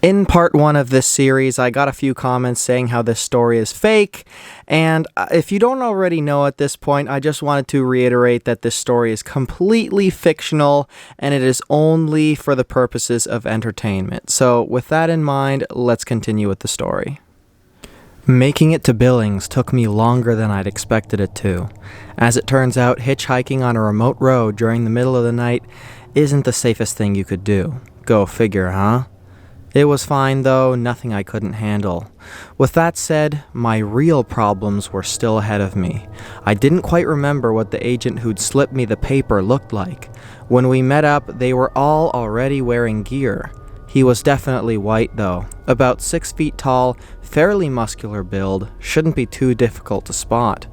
In part 1 of this series, I got a few comments saying how this story is fake, and if you don't already know at this point, I just wanted to reiterate that this story is completely fictional, and it is only for the purposes of entertainment. So with that in mind, let's continue with the story. Making it to Billings took me longer than I'd expected it to. As it turns out, hitchhiking on a remote road during the middle of the night isn't the safest thing you could do. Go figure, huh? It was fine though, nothing I couldn't handle. With that said, my real problems were still ahead of me. I didn't quite remember what the agent who'd slipped me the paper looked like. When we met up, they were all already wearing gear. He was definitely white though, about 6 feet tall, fairly muscular build, shouldn't be too difficult to spot.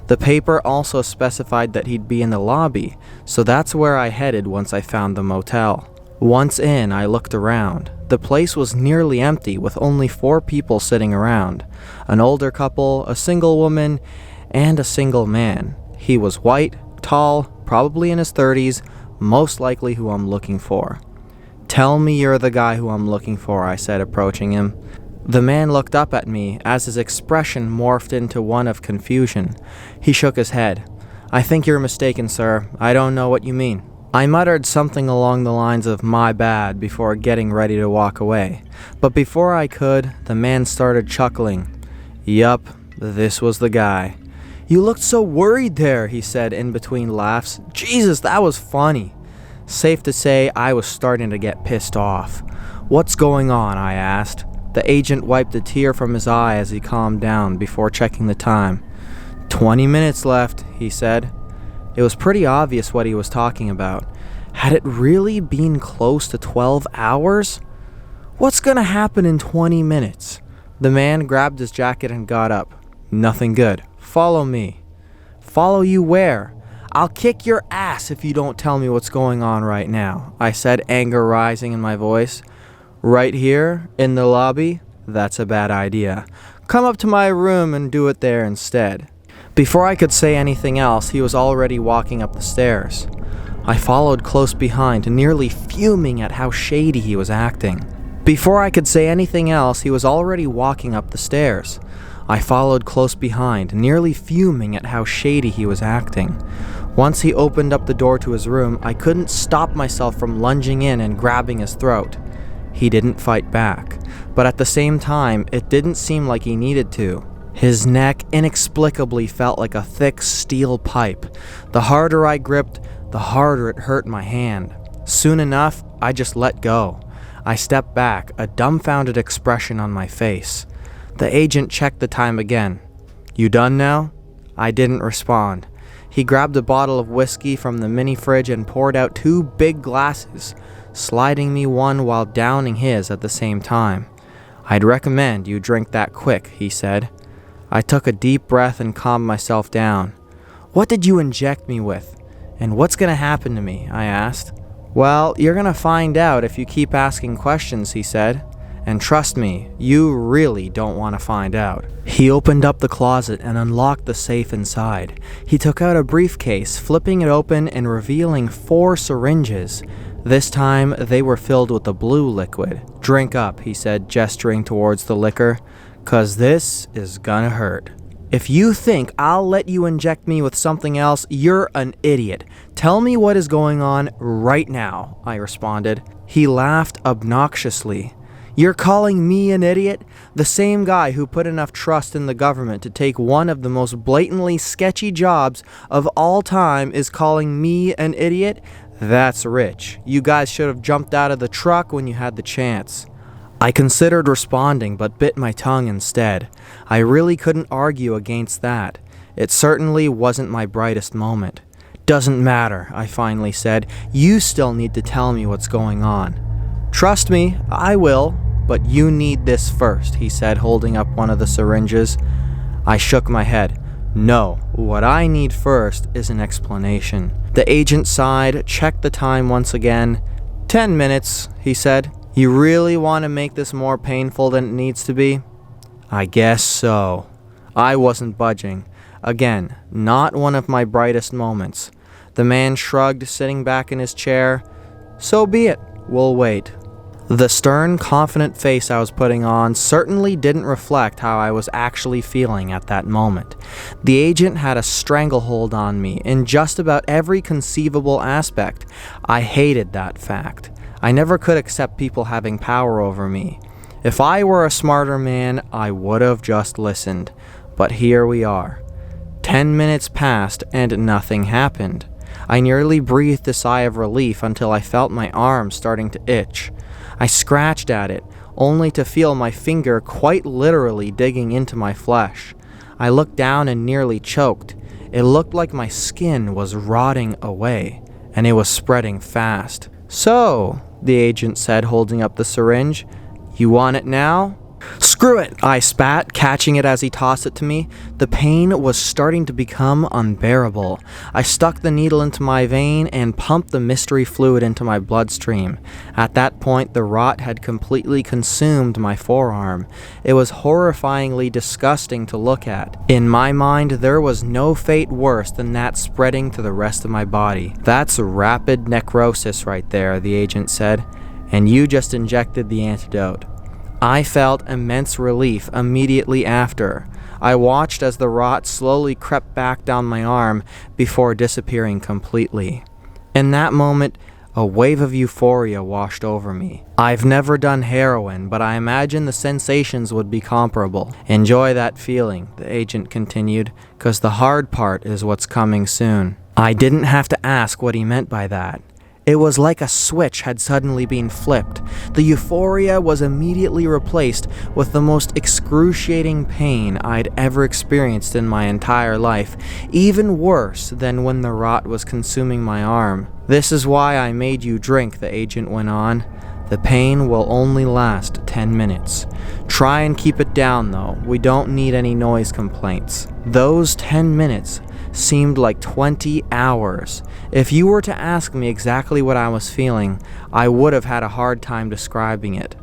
The paper also specified that he'd be in the lobby, so that's where I headed once I found the motel. Once in, I looked around. The place was nearly empty with only 4 people sitting around. An older couple, a single woman, and a single man. He was white, tall, probably in his 30s, most likely who I'm looking for. "Tell me you're the guy who I'm looking for," I said, approaching him. The man looked up at me as his expression morphed into one of confusion. He shook his head. "I think you're mistaken, sir. I don't know what you mean." I muttered something along the lines of "my bad" before getting ready to walk away. But before I could, the man started chuckling. Yup, this was the guy. "You looked so worried there," he said in between laughs. "Jesus, that was funny." Safe to say, I was starting to get pissed off. "What's going on?" I asked. The agent wiped a tear from his eye as he calmed down before checking the time. 20 minutes left, he said. It was pretty obvious what he was talking about. Had it really been close to 12 hours? What's gonna happen in 20 minutes? The man grabbed his jacket and got up. "Nothing good. Follow me." "Follow you where?" "I'll kick your ass if you don't tell me what's going on right now," I said, anger rising in my voice. "Right here, in the lobby? That's a bad idea. Come up to my room and do it there instead." Before I could say anything else, he was already walking up the stairs. I followed close behind, nearly fuming at how shady he was acting. Before I could say anything else, he was already walking up the stairs. I followed close behind, nearly fuming at how shady he was acting. Once he opened up the door to his room, I couldn't stop myself from lunging in and grabbing his throat. He didn't fight back, but at the same time, it didn't seem like he needed to. His neck inexplicably felt like a thick steel pipe. The harder I gripped, the harder it hurt my hand. Soon enough, I just let go. I stepped back, a dumbfounded expression on my face. The agent checked the time again. "You done now?" I didn't respond. He grabbed a bottle of whiskey from the mini fridge and poured out 2 big glasses, sliding me one while downing his at the same time. "I'd recommend you drink that quick," he said. I took a deep breath and calmed myself down. "What did you inject me with? And what's gonna happen to me?" I asked. "Well, you're gonna find out if you keep asking questions," he said. "And trust me, you really don't want to find out." He opened up the closet and unlocked the safe inside. He took out a briefcase, flipping it open and revealing 4 syringes. This time, they were filled with a blue liquid. "Drink up," he said, gesturing towards the liquor. "'Cause this is gonna hurt." "If you think I'll let you inject me with something else, you're an idiot. Tell me what is going on right now," I responded. He laughed obnoxiously. "You're calling me an idiot? The same guy who put enough trust in the government to take one of the most blatantly sketchy jobs of all time is calling me an idiot? That's rich. You guys should have jumped out of the truck when you had the chance." I considered responding, but bit my tongue instead. I really couldn't argue against that. It certainly wasn't my brightest moment. "Doesn't matter," I finally said. "You still need to tell me what's going on." "Trust me, I will, but you need this first," he said, holding up one of the syringes. I shook my head. "No, what I need first is an explanation." The agent sighed, checked the time once again. 10 minutes, he said. "You really want to make this more painful than it needs to be?" "I guess so." I wasn't budging. Again, not one of my brightest moments. The man shrugged, sitting back in his chair. "So be it. We'll wait." The stern, confident face I was putting on certainly didn't reflect how I was actually feeling at that moment. The agent had a stranglehold on me in just about every conceivable aspect. I hated that fact. I never could accept people having power over me. If I were a smarter man, I would have just listened. But here we are. 10 minutes passed and nothing happened. I nearly breathed a sigh of relief until I felt my arm starting to itch. I scratched at it, only to feel my finger quite literally digging into my flesh. I looked down and nearly choked. It looked like my skin was rotting away, and it was spreading fast. "So," the agent said, holding up the syringe, "you want it now?" "Screw it," I spat, catching it as he tossed it to me. The pain was starting to become unbearable. I stuck the needle into my vein and pumped the mystery fluid into my bloodstream. At that point, the rot had completely consumed my forearm. It was horrifyingly disgusting to look at. In my mind, there was no fate worse than that spreading to the rest of my body. "That's rapid necrosis right there," the agent said, "and you just injected the antidote." I felt immense relief immediately after. I watched as the rot slowly crept back down my arm before disappearing completely. In that moment, a wave of euphoria washed over me. I've never done heroin, but I imagine the sensations would be comparable. "Enjoy that feeling," the agent continued, "'cause the hard part is what's coming soon." I didn't have to ask what he meant by that. It was like a switch had suddenly been flipped. The euphoria was immediately replaced with the most excruciating pain I'd ever experienced in my entire life, even worse than when the rot was consuming my arm. "This is why I made you drink," the agent went on. "The pain will only last 10 minutes. Try and keep it down though, we don't need any noise complaints." Those 10 minutes seemed like 20 hours. If you were to ask me exactly what I was feeling, I would have had a hard time describing it.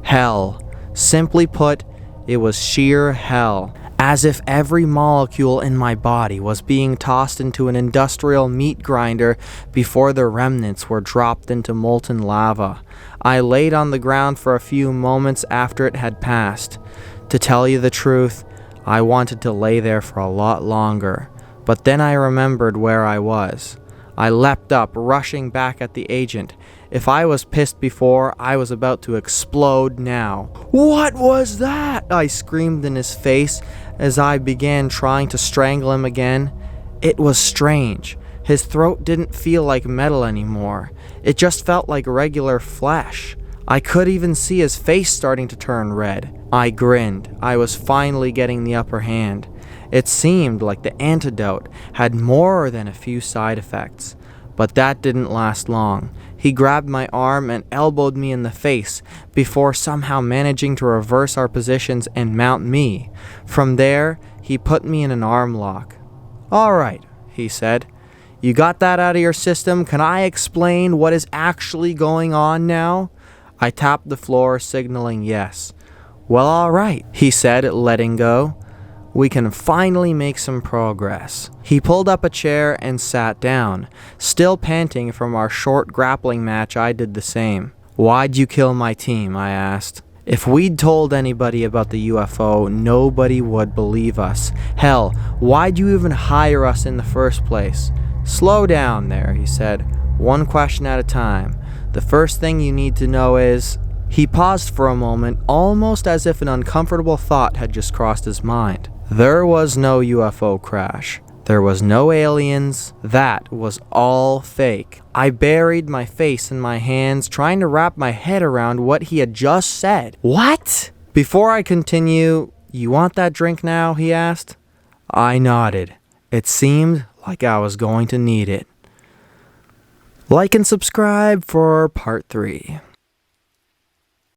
Hell. Simply put, it was sheer hell. As if every molecule in my body was being tossed into an industrial meat grinder before the remnants were dropped into molten lava. I laid on the ground for a few moments after it had passed. To tell you the truth, I wanted to lay there for a lot longer. But then I remembered where I was. I leapt up, rushing back at the agent. If I was pissed before, I was about to explode now. "What was that?" I screamed in his face as I began trying to strangle him again. It was strange. His throat didn't feel like metal anymore. It just felt like regular flesh. I could even see his face starting to turn red. I grinned. I was finally getting the upper hand. It seemed like the antidote had more than a few side effects. But that didn't last long. He grabbed my arm and elbowed me in the face before somehow managing to reverse our positions and mount me. From there, he put me in an arm lock. "All right," he said. "You got that out of your system? Can I explain what is actually going on now?" I tapped the floor, signaling yes. "Well, all right," he said, letting go. "We can finally make some progress." He pulled up a chair and sat down. Still panting from our short grappling match, I did the same. "Why'd you kill my team?" I asked. "If we'd told anybody about the UFO, nobody would believe us. Hell, why'd you even hire us in the first place?" "Slow down there," he said. "One question at a time. The first thing you need to know is..." He paused for a moment, almost as if an uncomfortable thought had just crossed his mind. There was no UFO crash. There was no aliens. That was all fake. I buried my face in my hands, trying to wrap my head around what he had just said. What? Before I continue, "You want that drink now?" he asked. I nodded. It seemed like I was going to need it. Like and subscribe for part 3.